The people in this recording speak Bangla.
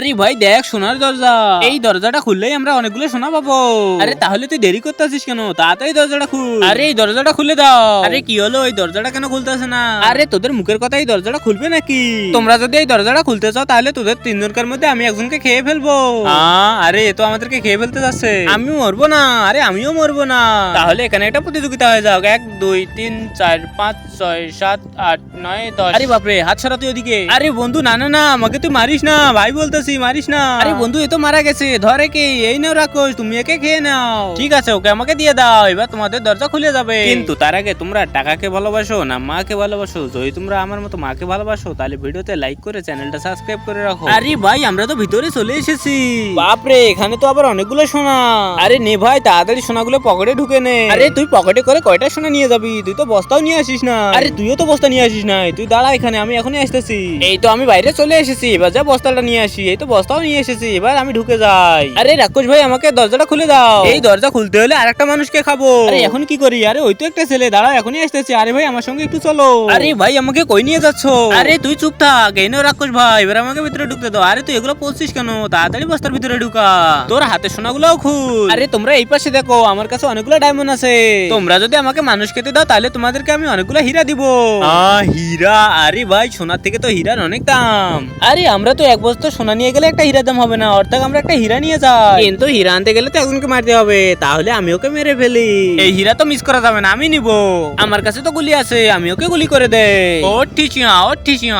আরে ভাই দেখ সোনার দরজা, এই দরজাটা খুললেই আমরা অনেকগুলো সোনা পাবো। আরে তাহলে তুই দেরি করতেছিস কেন? তাড়াতাড়ি দরজাটা খুল। আরে এই দরজাটা খুলে দাও। আরে কি হলো, এই দরজাটা কেন খুলতেছে না? আরে তোদের মুখের কথা এই দরজাটা খুলবে নাকি? তোমরা যদি এই দরজাটা খুলতে চাও তাহলে তোদের তিনজনকার মধ্যে আমি একজনকে খেয়ে ফেলবো। আরে এ তো আমাদেরকে খেয়ে ফেলতে যাচ্ছে। আমি মরবো না, আরে আমিও মরবো না। তাহলে এখানে একটা প্রতিযোগিতা হয়ে যাক, 1 2 3 4 5 6 7 8 9 10। আরে বাপরে, হাত সরা তুই ওদিকে। আরে বন্ধু না না না, আমাকে তুই মারিস না ভাই, বলতেছি মারিস না। আরে বন্ধু এ তো মারা গেছে, ধরে কে? এই নাও রাক্ষস, তুমি একে খেয়ে নাও। ঠিক আছে, ওকে আমাকে দিয়ে দাও, এবার তোমাদের দরজা খুলে যাবে। কিন্তু তার আগে তোমরা টাকাকে ভালোবাসো না মাকে ভালোবাসো? যদি তোমরা আমার মতো মাকে ভালোবাসো তাহলে ভিডিওতে লাইক করে চ্যানেলটা সাবস্ক্রাইব করে রাখো। আরে ভাই আমরা তো ভিতরে চলে এসেছি। বাপরে, এখানে তো আবার অনেকগুলো সোনা। আরে নে ভাই, তাড়াতাড়ি সোনাগুলো পকেটে ঢুকে নে। আরে তুই পকেটে করে কয়টা সোনা নিয়ে যাবি? তুই তো বস্তাও নিয়ে আসিস না। আরে তুইও তো বস্তা নিয়ে আসিস না। তুই দাঁড়া এখানে, আমি এখনই আসতেছি। এই তো আমি বাইরে চলে এসেছি, এবার যা বস্তাটা নিয়ে আসি। এই তো বস্তাও নিয়ে এসেছি, এবার আমি ঢুকে যাই। আরে রাক্ষস ভাই, আমাকে দরজাটা খুলে দাও। এই দরজা খুলতে হলে আরেকটা মানুষকে খাবো। আরে এখন কি করি? আরে ওই তো একটা ছেলে, দাঁড়াও এখনই আসতেছি। আরে ভাই আমার সঙ্গে একটু চলো। আরে ভাই আমাকে কই নিয়ে যাচ্ছ? আরে তুই চুপ থাক, এই নাও রাক্ষস ভাই, এবার আমাকে ভিতরে ঢুকতে দাও। আরে তুই এগুলো পড়ছিস কেন? তাড়াতাড়ি বস্তার ভিতরে ঢুকা, তোর হাতে সোনাগুলোও খুল। আরে তোমরা এই পাশে দেখো, আমার কাছে অনেকগুলো ডায়মন্ড আছে। তোমরা যদি আমাকে মানুষ খেতে দাও তাহলে তোমাদেরকে আমি অনেকগুলো হীরা দিব। হীরা? আরে ভাই সোনার থেকে তো হীরার অনেক দাম। আরে আমরা তো এক বস্তা সোনা নিয়ে গেলে একটা হীরার দাম হবে না, অর্থাৎ আমরা একটা হীরা নিয়ে যাই। কিন্তু হীরা আনতে গেলে তো একজনকে মারতে হবে, তাহলে আমি ওকে মেরে ফেলি। এই হীরা তো মিস করা যাবে না, আমি নিব। আমার কাছে তো গুলি আছে, আমি ওকে গুলি করে দেই। ও ঠিচিয়া, ও ঠিচিয়া।